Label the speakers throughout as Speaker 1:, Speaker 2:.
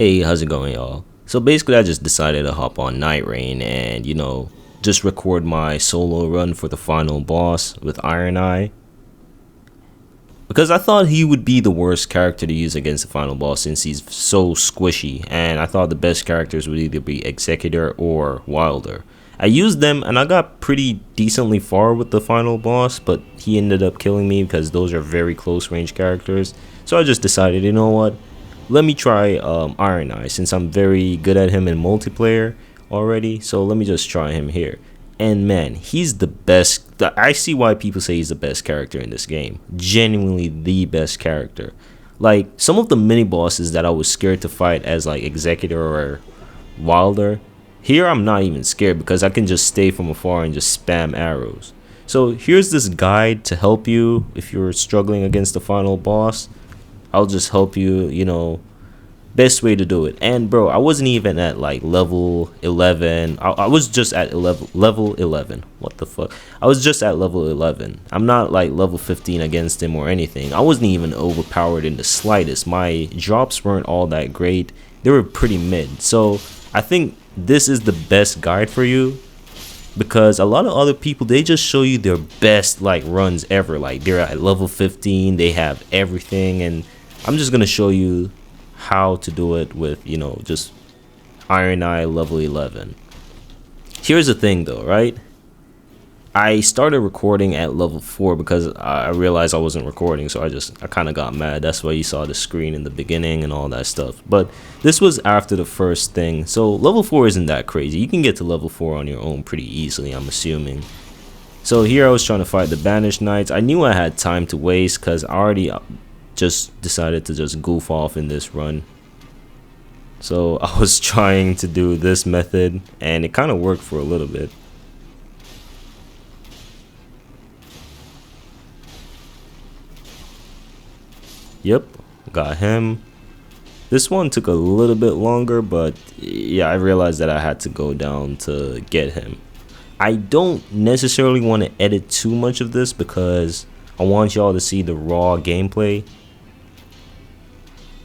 Speaker 1: Hey, how's it going, y'all? So basically, I just decided to hop on Nightreign and, just record my solo run for the final boss with Ironeye. Because I thought he would be the worst character to use against the final boss since he's so squishy, and I thought the best characters would either be Executor or Wilder. I used them and I got pretty decently far with the final boss, but he ended up killing me because those are very close range characters. So I just decided, you know what? Let me try Ironeye since I'm very good at him in multiplayer already. So let me just try him here. And man, he's the best. I see why people say he's the best character in this game. Genuinely the best character. Like some of the mini bosses that I was scared to fight as like Executor or Wilder, here I'm not even scared because I can just stay from afar and just spam arrows. So here's this guide to help you if you're struggling against the final boss. I'll just help you, best way to do it. And bro, I wasn't even at like level 11. I was just at level 11. What the fuck? I was just at level 11. I'm not like level 15 against him or anything. I wasn't even overpowered in the slightest. My drops weren't all that great. They were pretty mid. So I think this is the best guide for you, because a lot of other people, they just show you their best like runs ever. Like they're at level 15, they have everything, and I'm just gonna show you how to do it with, just Ironeye level 11. Here's the thing though, right? I started recording at level 4 because I realized I wasn't recording, so I kind of got mad. That's why you saw the screen in the beginning and all that stuff. But this was after the first thing, so level 4 isn't that crazy. You can get to level 4 on your own pretty easily, I'm assuming. So here I was trying to fight the Banished Knights. I knew I had time to waste because I already just decided to just goof off in this run. So I was trying to do this method and it kind of worked for a little bit. Yep, got him. This one took a little bit longer, but yeah, I realized that I had to go down to get him. I don't necessarily want to edit too much of this because I want y'all to see the raw gameplay.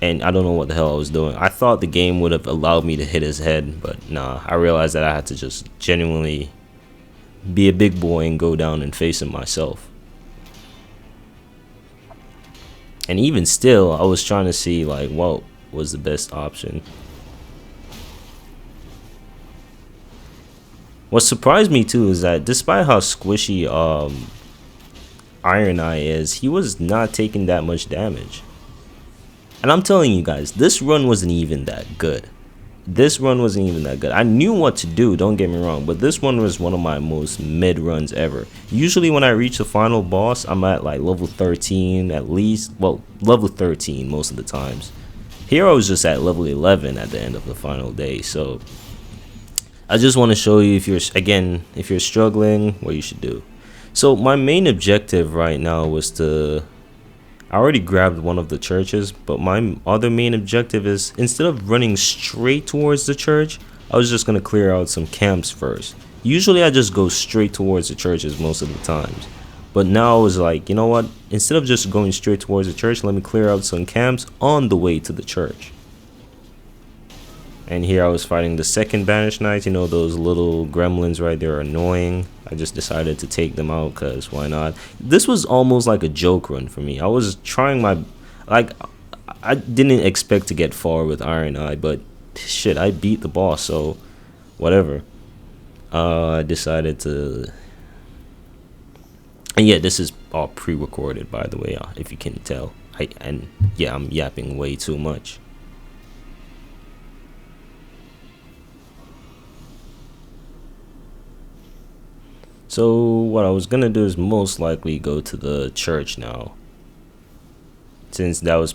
Speaker 1: And I don't know what the hell I was doing. I thought the game would have allowed me to hit his head, but nah, I realized that I had to just genuinely be a big boy and go down and face him myself. And even still, I was trying to see like what was the best option. What surprised me too is that despite how squishy Ironeye is, he was not taking that much damage. And I'm telling you guys, this run wasn't even that good. This run wasn't even that good. I knew what to do, don't get me wrong, but this one was one of my most mid runs ever. Usually when I reach the final boss, I'm at like level 13 at least. Well, level 13 most of the times. Here I was just at level 11 at the end of the final day. So I just want to show you, if you're struggling, what you should do. So my main objective right now was to, I already grabbed one of the churches, but my other main objective is, instead of running straight towards the church, I was just going to clear out some camps first. Usually I just go straight towards the churches most of the times. But now I was like, you know what? Instead of just going straight towards the church, let me clear out some camps on the way to the church. And here I was fighting the second Banished Knights. Those little gremlins right there are annoying. I just decided to take them out because why not? This was almost like a joke run for me. I was trying my... I didn't expect to get far with Ironeye, but shit, I beat the boss, so whatever. I decided to... And yeah, this is all pre-recorded, by the way, if you can tell. I'm yapping way too much. So what I was gonna do is most likely go to the church now, since that was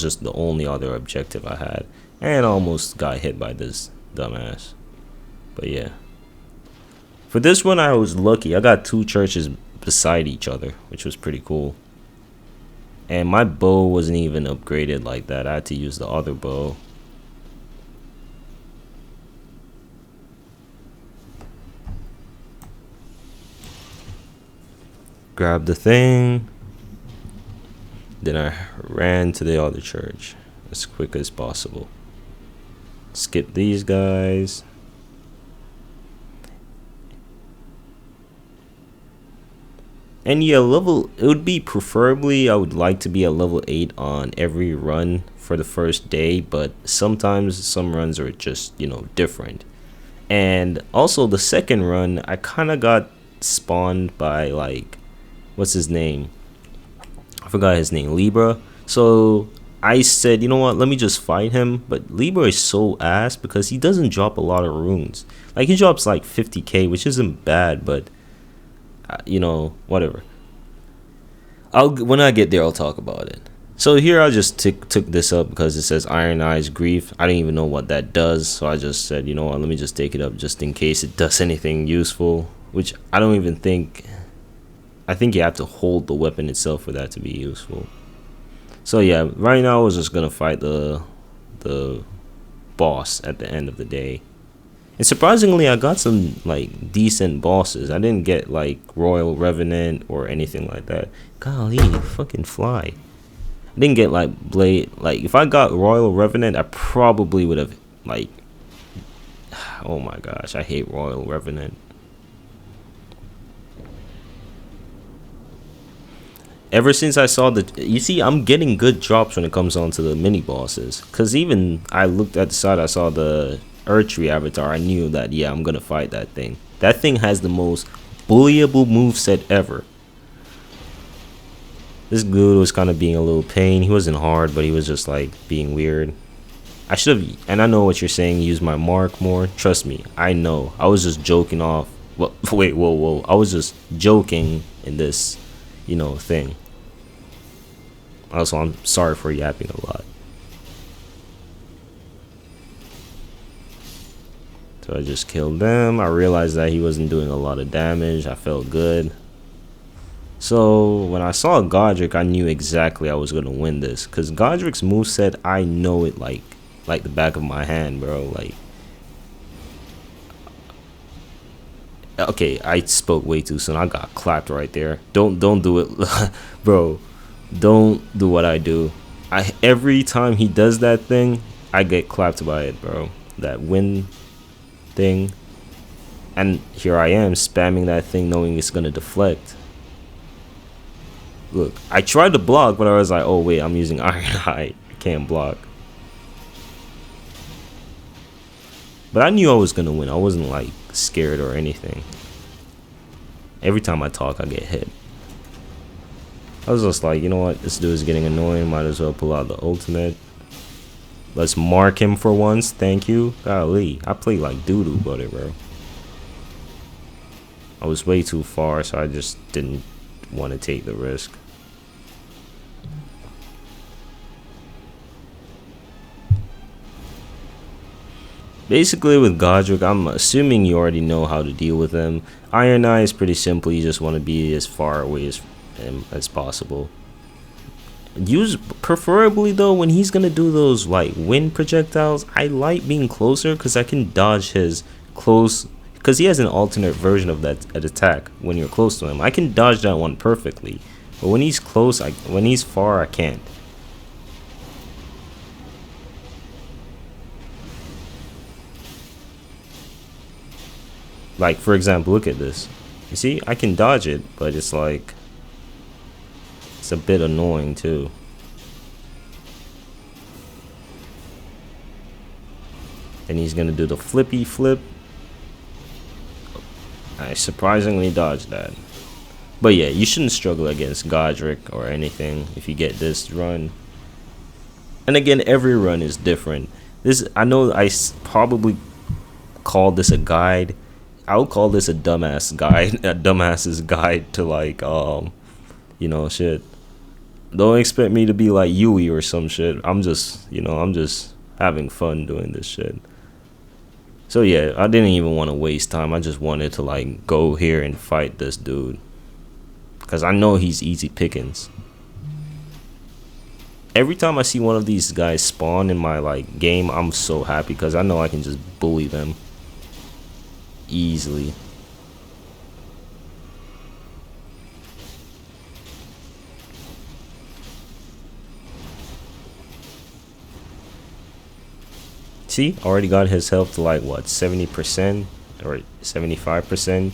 Speaker 1: just the only other objective I had, and I almost got hit by this dumbass. But yeah, for this one I was lucky. I got two churches beside each other, which was pretty cool. And my bow wasn't even upgraded like that. I had to use the other bow. Grabbed the thing, then I ran to the other church as quick as possible. skip these guys. And yeah, it would be preferably, I would like to be at level 8 on every run for the first day, but sometimes some runs are just, different. And also the second run, I kind of got spawned by, like, what's his name? I forgot his name, Libra. So I said, you know what, let me just fight him. But Libra is so ass because he doesn't drop a lot of runes. Like, he drops like 50k, which isn't bad, but whatever. When I get there, I'll talk about it. So here I just took this up because it says Ironeye's Grief. I didn't even know what that does, so I just said, you know what, let me just take it up just in case it does anything useful, which I don't even think. I think you have to hold the weapon itself for that to be useful. So yeah, right now I was just gonna fight the boss at the end of the day. And surprisingly, I got some like decent bosses. I didn't get like Royal Revenant or anything like that. Golly, fucking fly. I didn't get like Blade. Like, if I got Royal Revenant, I probably would have like. Oh my gosh, I hate Royal Revenant. Ever since I saw you see, I'm getting good drops when it comes on to the mini bosses. Cause even I looked at the side, I saw the Erdtree avatar. I knew that, yeah, I'm gonna fight that thing. That thing has the most bullyable moveset ever. This dude was kind of being a little pain. He wasn't hard, but he was just like being weird. I should have, and I know what you're saying, use my mark more. Trust me, I know. I was just joking off. Well, wait, whoa. I was just joking in this, thing. Also, I'm sorry for yapping a lot. So I just killed them. I realized that he wasn't doing a lot of damage. I felt good. So when I saw Godric, I knew exactly I was gonna win this, cause Godric's moveset, I know it like the back of my hand, bro. Like, okay, I spoke way too soon. I got clapped right there. Don't do it, bro. Don't do what I do. Every time he does that thing, I get clapped by it, bro. That wind thing, and here I am spamming that thing, knowing it's gonna deflect. Look, I tried to block, but I was like, oh wait, I'm using Ironeye. I can't block. But I knew I was gonna win. I wasn't like scared or anything. Every time I talk, I get hit. I was just like, you know what, this dude is getting annoying. Might as well pull out the ultimate. Let's mark him for once. Thank you. Golly, I play like doo-doo butter, bro. I was way too far, so I just didn't want to take the risk. Basically, with Godric, I'm assuming you already know how to deal with him. Ironeye is pretty simple. You just want to be as far away as him as possible. Preferably though, when he's gonna do those like wind projectiles, I like being closer because I can dodge his close. Because he has an alternate version of that attack when you're close to him. I can dodge that one perfectly, but when he's close, when he's far, I can't. Like, for example, look at this. You see, I can dodge it, but it's like, it's a bit annoying too. Then he's gonna do the flippy flip. I surprisingly dodged that. But yeah, you shouldn't struggle against Godric or anything if you get this run. And again, every run is different. I know I probably called this a guide. I would call this a dumbass guide, a dumbass's guide to like, shit. Don't expect me to be like Yui or some shit. I'm just having fun doing this shit. So yeah, I didn't even want to waste time. I just wanted to like go here and fight this dude, cause I know he's easy pickings. Every time I see one of these guys spawn in my like game, I'm so happy because I know I can just bully them easily. See, already got his health to like what, 70% or 75%.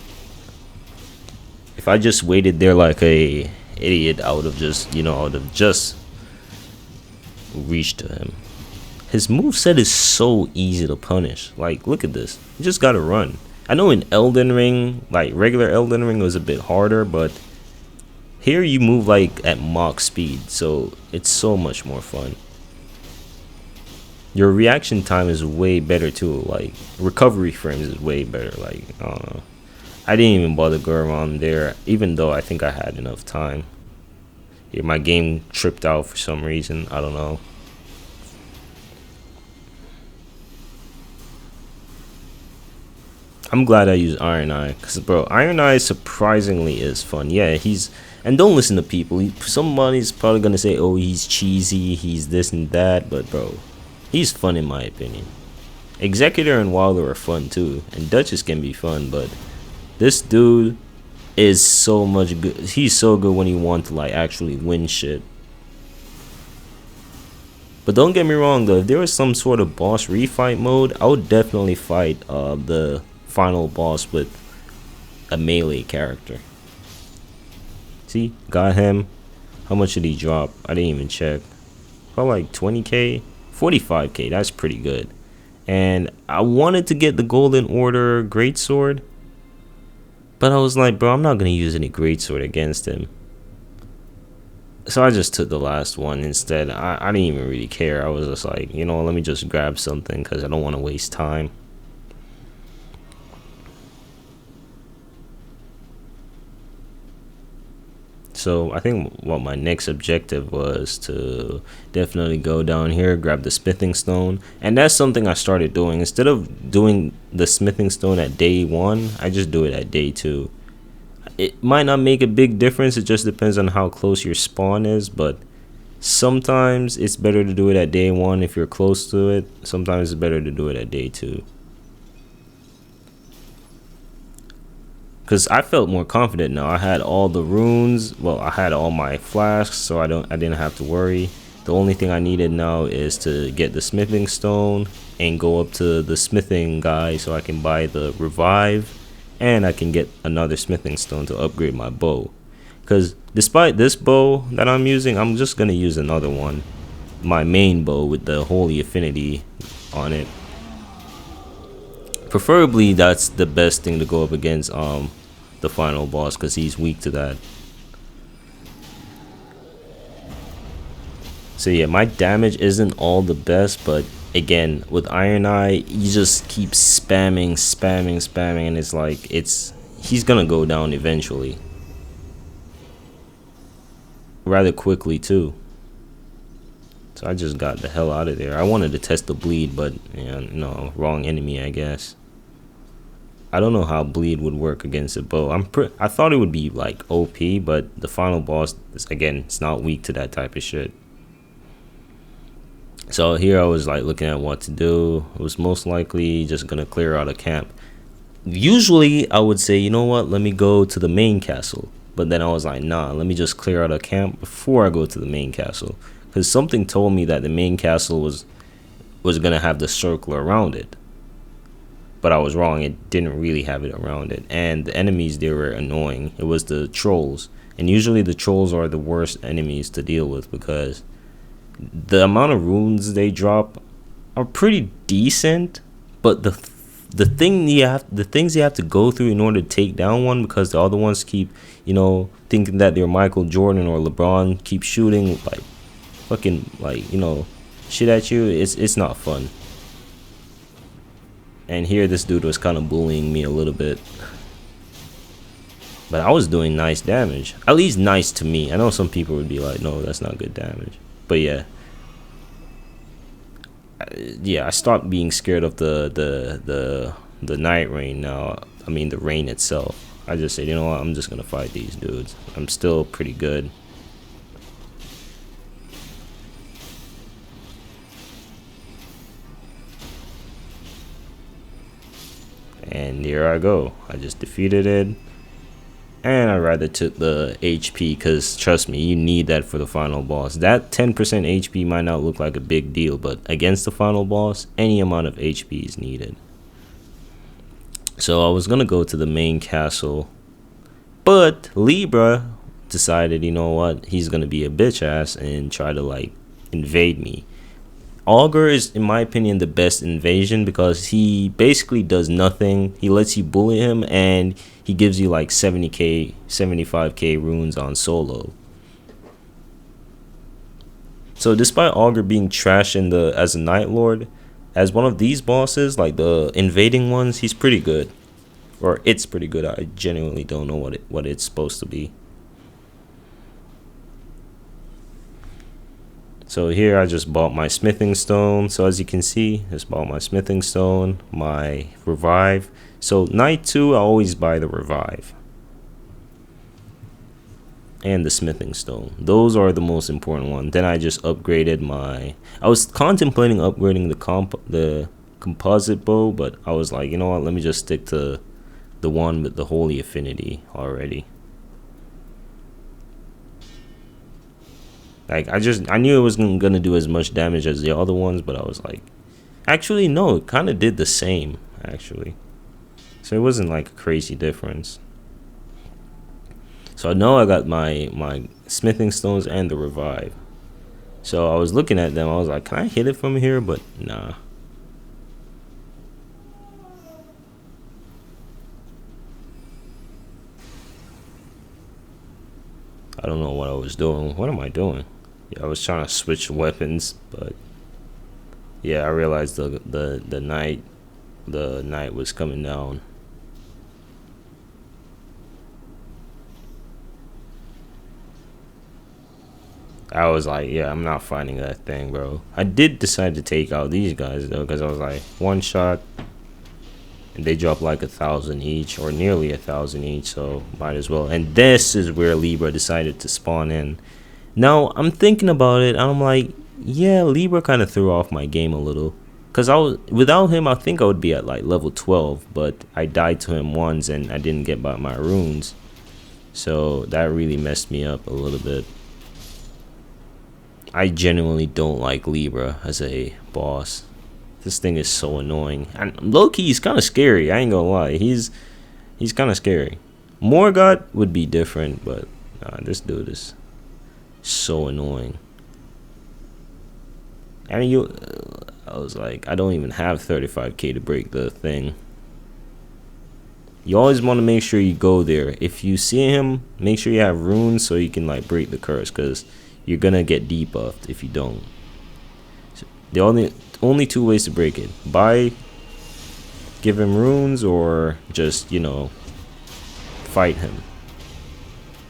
Speaker 1: If I just waited there like a idiot, I would have just, I would have just reached to him. His moveset is so easy to punish. Like, look at this. You just gotta run. I know in Elden Ring, like regular Elden Ring was a bit harder, but here you move like at Mach speed, so it's so much more fun. Your reaction time is way better too. Like, recovery frames is way better. Like, I don't know. I didn't even bother going around there, even though I think I had enough time. Yeah, my game tripped out for some reason. I don't know. I'm glad I used Ironeye, because bro, Ironeye surprisingly is fun. Yeah, and don't listen to people. Somebody's probably gonna say, oh, he's cheesy, he's this and that, but bro, he's fun in my opinion. Executor and Wilder are fun too, and Duchess can be fun, but this dude is so much good. He's so good when he wants to like actually win shit. But don't get me wrong though, if there was some sort of boss refight mode, I would definitely fight the final boss with a melee character. See, got him. How much did he drop? I didn't even check. Probably like 20k, 45k. That's pretty good. And I wanted to get the Golden Order Greatsword, but I was like, bro, I'm not gonna use any Greatsword against him. So I just took the last one instead. I didn't even really care. I was just like, let me just grab something because I don't want to waste time. So I think what my next objective was to definitely go down here, grab the smithing stone. And that's something I started doing. Instead of doing the smithing stone at day 1, I just do it at day 2. It might not make a big difference. It just depends on how close your spawn is. But sometimes it's better to do it at day 1 if you're close to it. Sometimes it's better to do it at day 2. Because I felt more confident now. I had all the runes. Well, I had all my flasks, so I didn't have to worry. The only thing I needed now is to get the smithing stone and go up to the smithing guy so I can buy the revive, and I can get another smithing stone to upgrade my bow. Because despite this bow that I'm using, I'm just gonna use another one, my main bow with the holy affinity on it. Preferably that's the best thing to go up against the final boss, because he's weak to that. So yeah, my damage isn't all the best, but again, with Ironeye, you just keep spamming, and it's like he's gonna go down eventually, rather quickly too. So I just got the hell out of there. I wanted to test the bleed, but yeah, no, wrong enemy, I guess. I don't know how bleed would work against a bow. I thought it would be like OP, but the final boss is, again, it's not weak to that type of shit. So here I was like looking at what to do. It was most likely just gonna clear out a camp. Usually I would say, you know what, let me go to the main castle. But then I was like, nah, let me just clear out a camp before I go to the main castle. Because something told me that the main castle was gonna have the circle around it. But I was wrong. It didn't really have it around it. And the enemies, they were annoying. It was the trolls. And usually the trolls are the worst enemies to deal with, because the amount of runes they drop are pretty decent. But the things you have to go through in order to take down one, because the other ones keep, thinking that they're Michael Jordan or LeBron, keep shooting like fucking shit at you. It's not fun. And here this dude was kind of bullying me a little bit, but I was doing nice damage, at least nice to me. I know some people would be like, no, that's not good damage, but yeah, I stopped being scared of the Nightreign now. I mean the rain itself. I just said, you know what, I'm just gonna fight these dudes. I'm still pretty good. And here I go. I just defeated it. And I rather took the HP because trust me, you need that for the final boss. That 10% HP might not look like a big deal, but against the final boss, any amount of HP is needed. So I was gonna go to the main castle, but Libra decided, you know what, he's gonna be a bitch ass and try to like invade me. Augur is, in my opinion, the best invasion because he basically does nothing. He lets you bully him and he gives you like 70k, 75k runes on solo. So despite Augur being trash in the as a Night Lord, as one of these bosses, like the invading ones, he's pretty good. Or it's pretty good. I genuinely don't know what it's supposed to be. So here I just bought my smithing stone. So as you can see, just bought my smithing stone, my revive. So night 2, I always buy the revive and the smithing stone. Those are the most important ones. Then I just upgraded my, I was contemplating upgrading the composite bow, but I was like, you know what, let me just stick to the one with the holy affinity already. Like I knew it wasn't gonna do as much damage as the other ones, but I was like, actually no, it kind of did the same actually. So it wasn't like a crazy difference. So I know I got my smithing stones and the revive. So I was looking at them, I was like, can I hit it from here? But nah. I don't know what I was doing. What am I doing? Yeah, I was trying to switch weapons, but yeah, I realized the night was coming down. I was like, yeah, I'm not fighting that thing, bro. I did decide to take out these guys though, because I was like, one shot, and they drop like 1,000 each, or nearly 1,000 each, so might as well. And this is where Libra decided to spawn in. Now I'm thinking about it, and I'm like, yeah, Libra kind of threw off my game a little, cause without him, I think I would be at like level 12, but I died to him once, and I didn't get by my runes, so that really messed me up a little bit. I genuinely don't like Libra as a boss. This thing is so annoying, and low-key he's kind of scary. I ain't gonna lie, he's kind of scary. Morgoth would be different, but nah, this dude is so annoying. And I was like, I don't even have 35k to break the thing. You always want to make sure you go there. If you see him, make sure you have runes so you can like break the curse, because you're gonna get debuffed if you don't. So the only two ways to break it: give him runes, or just, you know, fight him.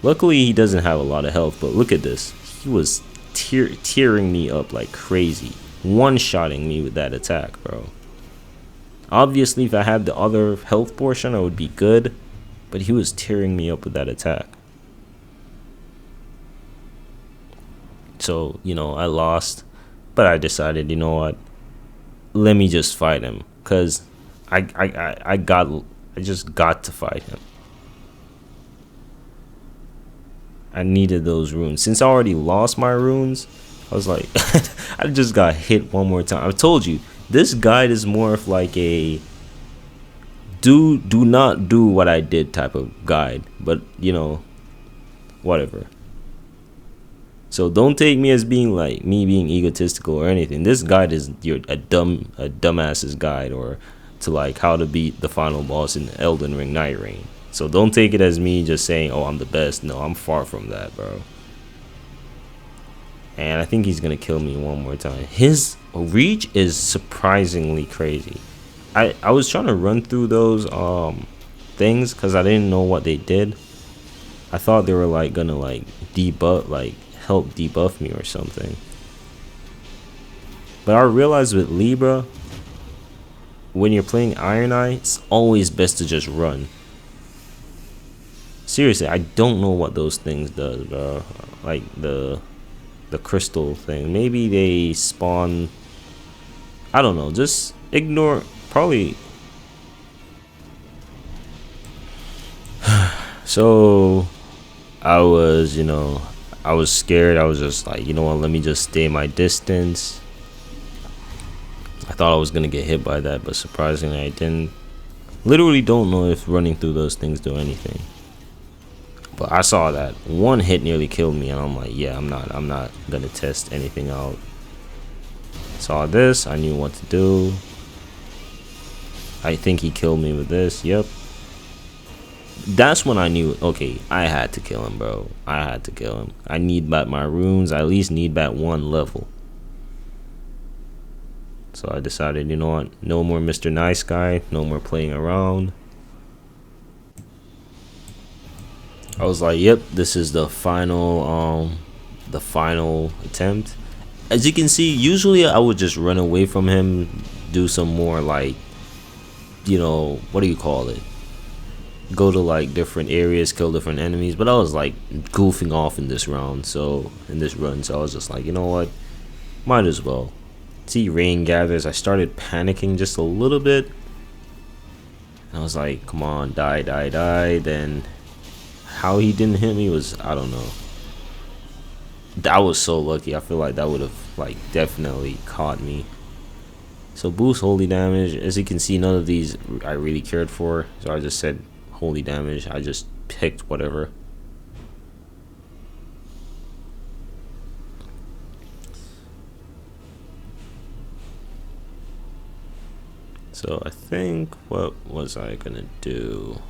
Speaker 1: Luckily he doesn't have a lot of health, but look at this. He was tearing me up like crazy, one-shotting me with that attack, bro. Obviously if I had the other health portion I would be good, but he was tearing me up with that attack. So, you know, I lost, but I decided, you know what, let me just fight him, because I just got to fight him. I needed those runes. Since I already lost my runes, I was like, I just got hit one more time. I told you, this guide is more of like a do not do what I did type of guide, but you know, whatever. So don't take me as being like me being egotistical or anything. This guide is a dumbass's guide, or to like how to beat the final boss in Elden Ring Nightreign. So don't take it as me just saying, oh, I'm the best. No, I'm far from that, bro. And I think he's gonna kill me one more time. His reach is surprisingly crazy. I was trying to run through those things because I didn't know what they did. I thought they were like gonna like debuff, like help debuff me or something. But I realized with Libra, when you're playing Ironeye, it's always best to just run. Seriously, I don't know what those things does, bro. Like the crystal thing. Maybe they spawn, I don't know, just ignore, probably. So I was, I was scared. I was just like, you know what, let me just stay my distance. I thought I was gonna get hit by that, but surprisingly I didn't. Literally don't know if running through those things do anything. But I saw that one hit nearly killed me, and I'm like, yeah, I'm not gonna test anything out. Saw this, I knew what to do. I think he killed me with this. Yep. That's when I knew, okay, I had to kill him, bro. I had to kill him. I need back my runes. I at least need back 1 level. So I decided, you know what? No more Mr. Nice Guy. No more playing around. I was like, yep, this is the final attempt. As you can see, usually I would just run away from him, do some more like, what do you call it? Go to like different areas, kill different enemies. But I was like goofing off in this run, so I was just like, you know what? Might as well. See, rain gathers. I started panicking just a little bit. I was like, come on, die, die, die. Then how he didn't hit me was, I don't know. That was so lucky. I feel like that would have like definitely caught me. So boost holy damage. As you can see, none of these I really cared for. So I just said holy damage. I just picked whatever. So I think, what was I gonna do?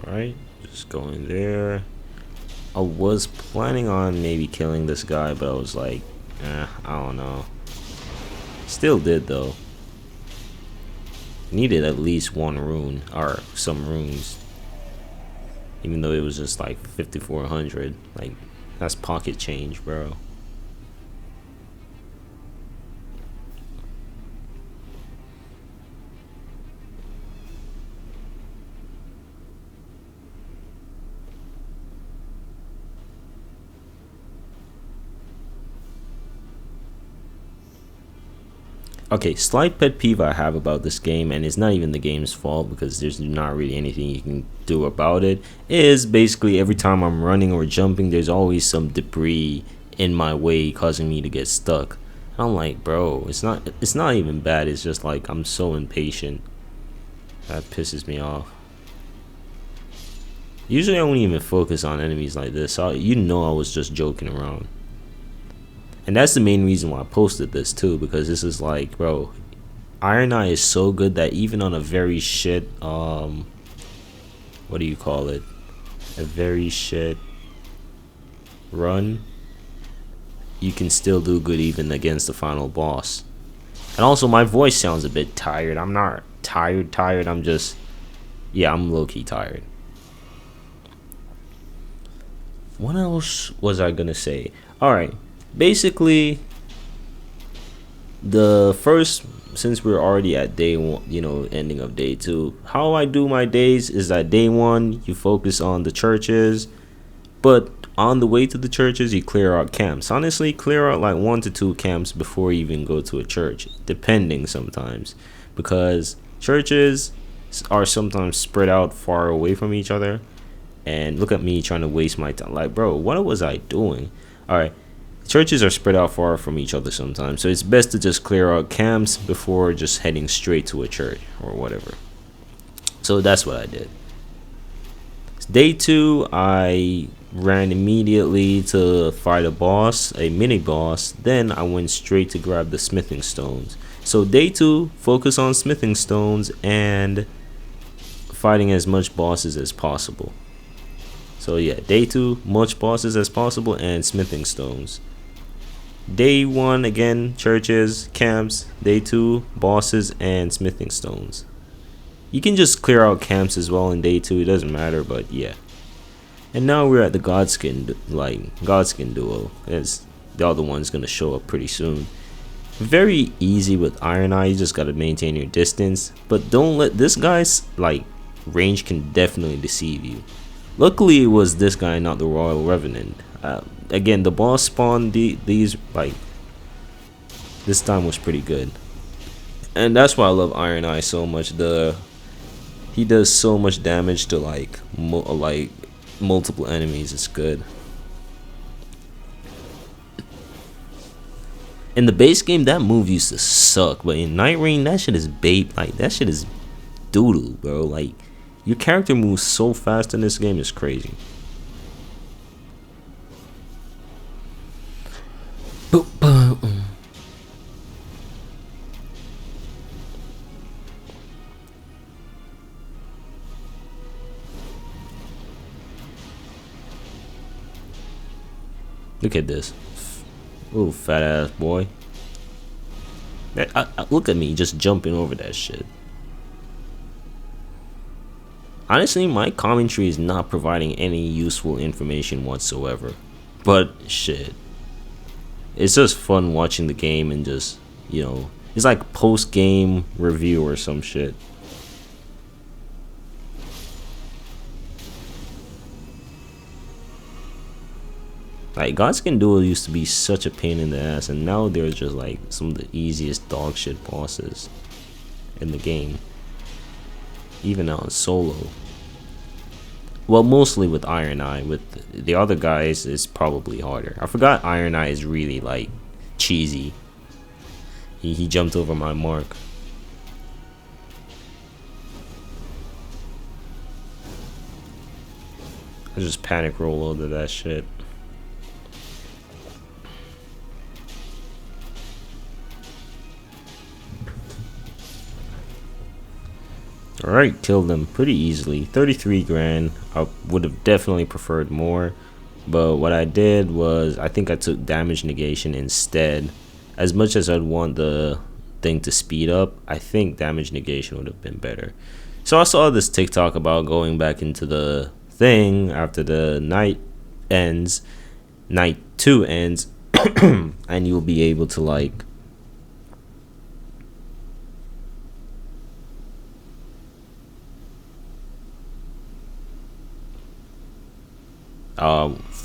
Speaker 1: Alright, just going there. I was planning on maybe killing this guy, but I was like, I don't know. Still did though. Needed at least 1 rune, or some runes. Even though it was just like 5,400. Like, that's pocket change, bro. Okay, slight pet peeve I have about this game, and it's not even the game's fault because there's not really anything you can do about it, is basically every time I'm running or jumping, there's always some debris in my way causing me to get stuck. And I'm like, bro, it's not even bad, it's just like I'm so impatient. That pisses me off. Usually I won't even focus on enemies like this, so I was just joking around. And that's the main reason why I posted this too, because this is like, bro, Ironeye is so good that even on a very shit, what do you call it? A very shit run, you can still do good even against the final boss. And also my voice sounds a bit tired. I'm not tired, I'm just, yeah, I'm low-key tired. What else was I gonna say? Alright. Basically, since we're already at day 1, ending of day 2, how I do my days is that day 1 you focus on the churches, but on the way to the churches you clear out camps. Honestly, clear out like 1 to 2 camps before you even go to a church, depending sometimes, because churches are sometimes spread out far away from each other. And look at me trying to waste my time. Like, bro, what was I doing? Alright, churches are spread out far from each other sometimes, so it's best to just clear out camps before just heading straight to a church or whatever. So that's what I did. Day 2, I ran immediately to fight a mini boss. Then I went straight to grab the smithing stones. So day 2, focus on smithing stones and fighting as much bosses as possible. So yeah, day 2, much bosses as possible and smithing stones. Day 1, again, churches, camps. Day 2, bosses and smithing stones. You can just clear out camps as well in day 2, it doesn't matter, but yeah. And now we're at the Godskin duo, as the other one's gonna show up pretty soon. Very easy with Ironeye, you just gotta maintain your distance, but don't let this guy's range can definitely deceive you. Luckily it was this guy, not the Royal Revenant. Again, the boss spawn these like this time was pretty good, and that's why I love Ironeye so much. He does so much damage to like multiple enemies. It's good. In the base game, that move used to suck, but in Nightreign, that shit is like that shit is doodle, bro. Like, your character moves so fast in this game, it's crazy. Look at this. Ooh, fat ass boy. Look at me just jumping over that shit. Honestly, my commentary is not providing any useful information whatsoever. But shit, it's just fun watching the game and just, you know, it's like post-game review or some shit. Like, Godskin Duel used to be such a pain in the ass, and now they're just like some of the easiest dog shit bosses in the game. Even on solo. Well, mostly with Ironeye. With the other guys, it's probably harder. I forgot Ironeye is really like cheesy. He jumped over my mark. I just panic roll over that shit. Alright, killed them pretty easily. 33 grand. I would have definitely preferred more. But what I did was, I think I took damage negation instead. As much as I'd want the thing to speed up, I think damage negation would have been better. So I saw this TikTok about going back into the thing after the night ends. Night 2 ends. And you'll be able to like...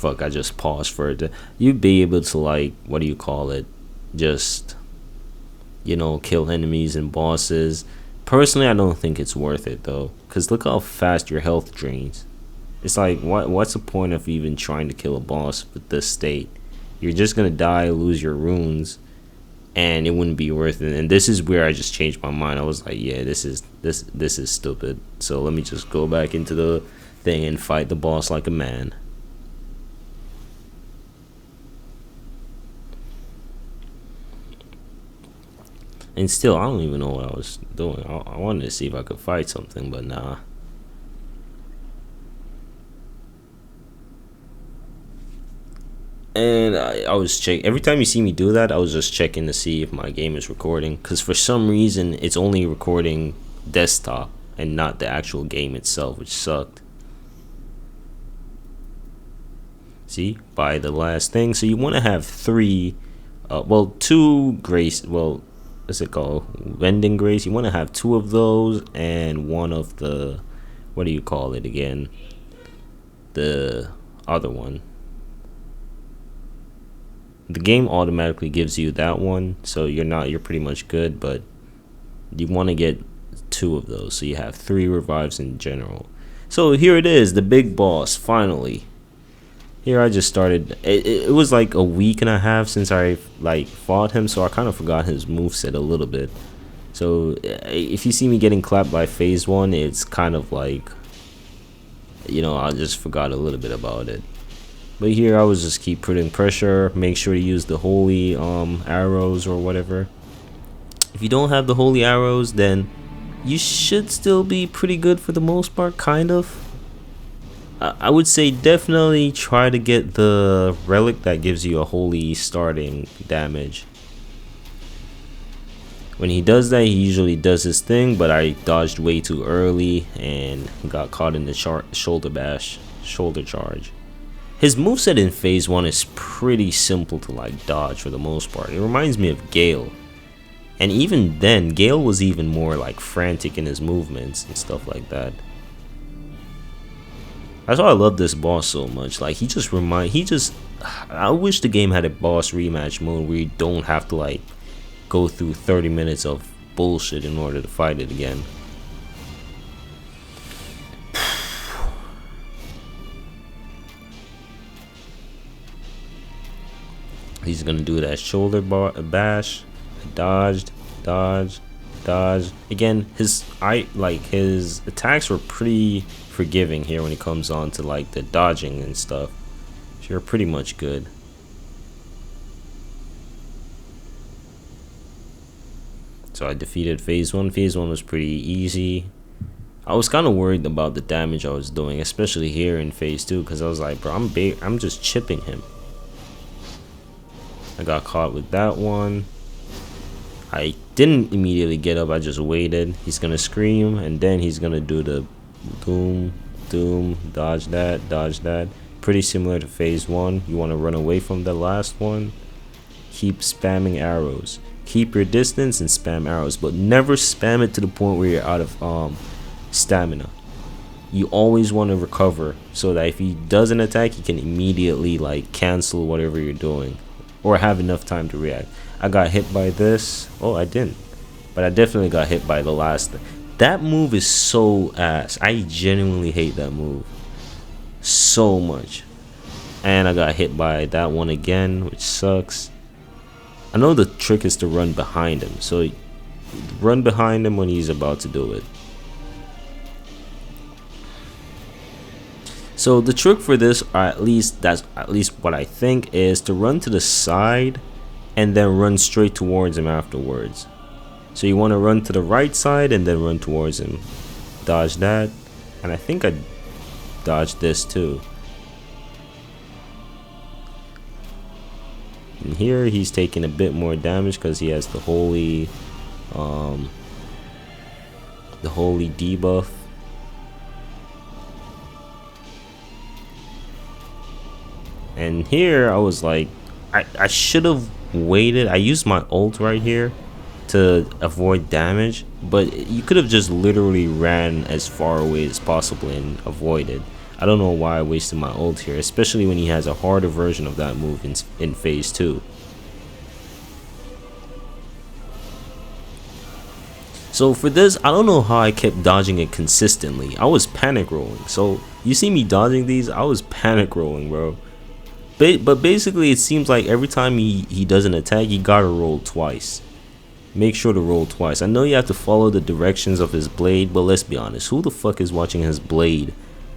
Speaker 1: fuck, I just paused for it. You'd be able to like, what do you call it? Just, you know, kill enemies and bosses. Personally, I don't think it's worth it though, because look how fast your health drains. It's like, what's the point of even trying to kill a boss with this state? You're just gonna die, lose your runes, and it wouldn't be worth it. And this is where I just changed my mind. I was like, yeah, this is stupid. So let me just go back into the thing and fight the boss like a man. And still, I don't even know what I was doing. I wanted to see if I could fight something, but nah. And I was checking. Every time you see me do that, I was just checking to see if my game is recording. Because for some reason, it's only recording desktop and not the actual game itself, which sucked. See? Buy the last thing. So you want to have three, two grace, what's it called? Vending grace. You want to have two of those and one of the, what do you call it again? The other one. The game automatically gives you that one, so you're pretty much good, but you want to get two of those, so you have 3 revives in general. So here it is, the big boss, finally. Here I just started. It was like a week and a half since I like fought him, so I kind of forgot his moveset a little bit. So if you see me getting clapped by phase 1, it's kind of like, you know, I just forgot a little bit about it. But here I was just keep putting pressure, make sure to use the holy arrows or whatever. If you don't have the holy arrows, then you should still be pretty good for the most part, kind of. I would say definitely try to get the relic that gives you a holy starting damage. When he does that, he usually does his thing, but I dodged way too early and got caught in the shoulder charge. His moveset in phase 1 is pretty simple to like dodge for the most part. It reminds me of Gale. And even then, Gale was even more like frantic in his movements and stuff like that. That's why I love this boss so much. Like I wish the game had a boss rematch mode where you don't have to like go through 30 minutes of bullshit in order to fight it again. He's gonna do that shoulder bash. Dodged, dodge, dodge. Again, his attacks were pretty forgiving here when it comes on to like the dodging and stuff. So you're pretty much good. So I defeated phase 1. Phase 1 was pretty easy. I was kind of worried about the damage I was doing, especially here in phase 2, because I was like, bro, I'm just chipping him. I got caught with that one. I didn't immediately get up, I just waited. He's gonna scream, and then he's gonna do the doom, dodge that. Pretty similar to phase 1. You want to run away from the last one. Keep spamming arrows. Keep your distance and spam arrows, but never spam it to the point where you're out of stamina. You always want to recover so that if he doesn't attack, he can immediately like cancel whatever you're doing or have enough time to react. I got hit by this. Oh, I didn't, but I definitely got hit by the last thing. That move is so ass. I genuinely hate that move so much. And I got hit by that one again, which sucks. I know the trick is to run behind him, so run behind him when he's about to do it. So the trick for this, or at least that's at least what I think, is to run to the side and then run straight towards him afterwards. So you want to run to the right side and then run towards him. Dodge that, and I think I dodged this too. And here he's taking a bit more damage because he has the holy debuff. And here I was like, I should have waited. I used my ult right here to avoid damage, but you could have just literally ran as far away as possible and avoided. I don't know why I wasted my ult here, especially when he has a harder version of that move in phase 2. So for this, I don't know how I kept dodging it consistently. I was panic rolling. So you see me dodging these, I was panic rolling, bro. But basically it seems like every time he does an attack, you gotta roll twice. Make sure to roll twice. I know you have to follow the directions of his blade, but let's be honest, who the fuck is watching his blade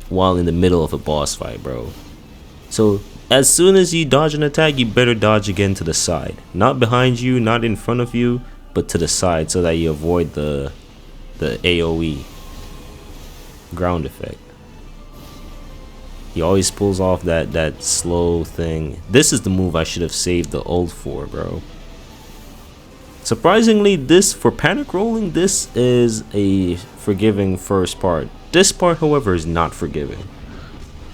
Speaker 1: while in the middle of a boss fight, bro? So as soon as you dodge an attack, you better dodge again to the side. Not behind you, not in front of you, but to the side so that you avoid the AoE ground effect. He always pulls off that slow thing. This is the move I should have saved the ult for, bro. Surprisingly, this for panic rolling, this is a forgiving first part. This part, however, is not forgiving.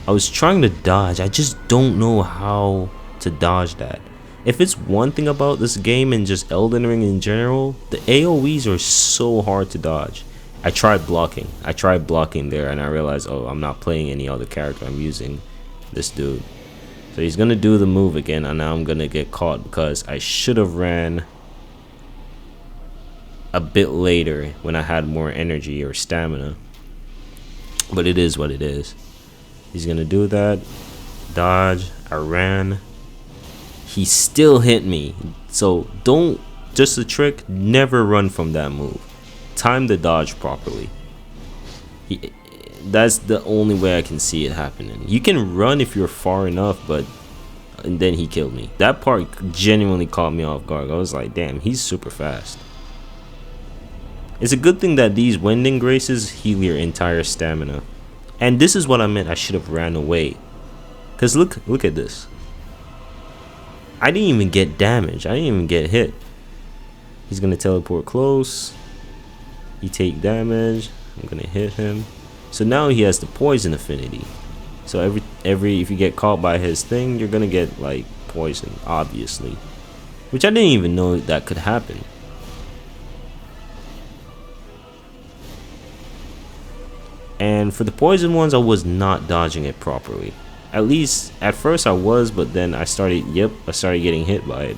Speaker 1: I was trying to dodge. I just don't know how to dodge that. If it's one thing about this game and just Elden Ring in general, the AoEs are so hard to dodge. I tried blocking there and I realized, oh, I'm not playing any other character, I'm using this dude. So he's gonna do the move again, and now I'm gonna get caught because I should have ran a bit later when I had more energy or stamina. But it is what it is. He's gonna do that. Dodge. I ran. He still hit me. So don't, just a trick, never run from that move. Time the dodge properly. That's the only way I can see it happening. You can run if you're far enough, but and then he killed me. That part genuinely caught me off guard. I was like, damn, he's super fast. It's a good thing that these Wending Graces heal your entire stamina. And this is what I meant, I should have ran away. Because look at this. I didn't even get damage. I didn't even get hit. He's going to teleport close. He take damage. I'm going to hit him. So now he has the poison affinity. So every if you get caught by his thing, you're going to get like poison, obviously. Which I didn't even know that could happen. And for the poison ones, I was not dodging it properly. At least at first I was, but then I started getting hit by it.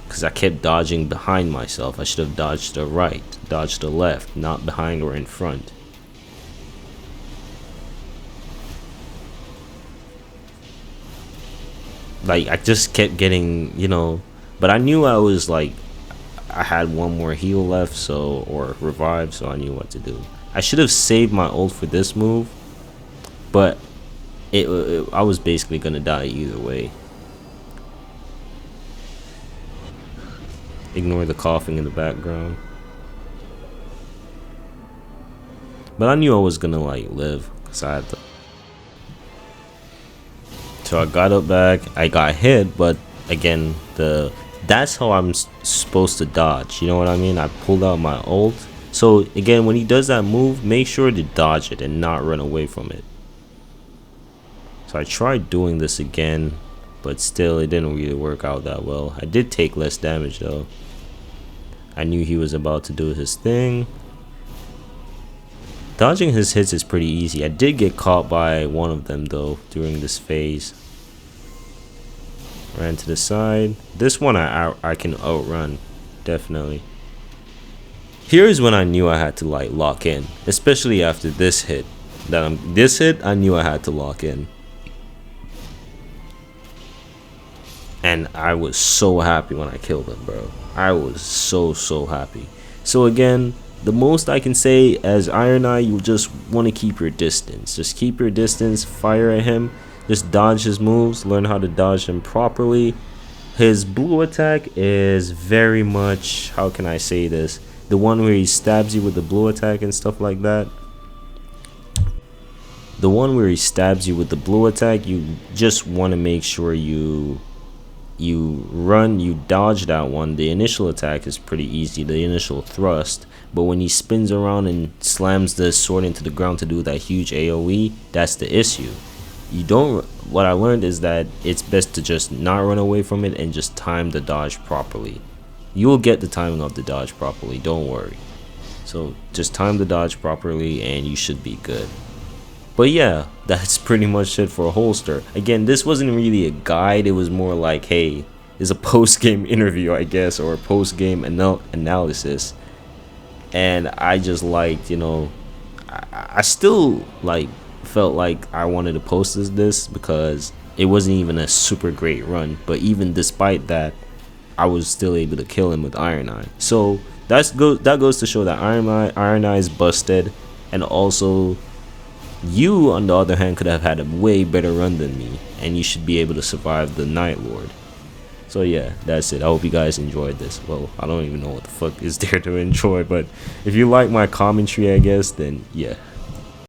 Speaker 1: Because I kept dodging behind myself. I should have dodged the right, dodged the left, not behind or in front. Like, I just kept getting, but I knew I was like, I had one more heal left, so, or revive, so I knew what to do. I should have saved my ult for this move, but I was basically gonna die either way. Ignore the coughing in the background. But I knew I was gonna like live, cause I had to. So I got up back. I got hit, but again, that's how I'm supposed to dodge. You know what I mean? I pulled out my ult. So again, when he does that move, make sure to dodge it and not run away from it. So I tried doing this again, but still it didn't really work out that well. I did take less damage though. I knew he was about to do his thing. Dodging his hits is pretty easy. I did get caught by one of them though during this phase. Ran to the side. This one I can outrun, definitely. Here's when I knew I had to like lock in, especially after this hit. This hit I knew I had to lock in. And I was so happy when I killed him, bro. I was so happy. So again, the most I can say as Ironeye, you just want to keep your distance. Just keep your distance, fire at him, just dodge his moves, learn how to dodge them properly. His blue attack is very much, how can I say this? The one where he stabs you with the blue attack and stuff like that. The one where he stabs you with the blue attack, you just want to make sure you dodge that one. The initial attack is pretty easy, the initial thrust, but when he spins around and slams the sword into the ground to do that huge AoE, that's the issue. What I learned is that it's best to just not run away from it and just time the dodge properly. You'll get the timing of the dodge properly, don't worry. So just time the dodge properly and you should be good. But yeah, that's pretty much it for a holster. Again, this wasn't really a guide, it was more like, hey, it's a post-game interview, I guess, or a post-game analysis. And I just liked, I still like felt like I wanted to post this because it wasn't even a super great run. But even despite that, I was still able to kill him with Ironeye. So that goes to show that Ironeye is busted, and also you, on the other hand, could have had a way better run than me, and you should be able to survive the Night Lord. So yeah, that's it. I hope you guys enjoyed this. Well, I don't even know what the fuck is there to enjoy, but if you like my commentary, I guess, then yeah.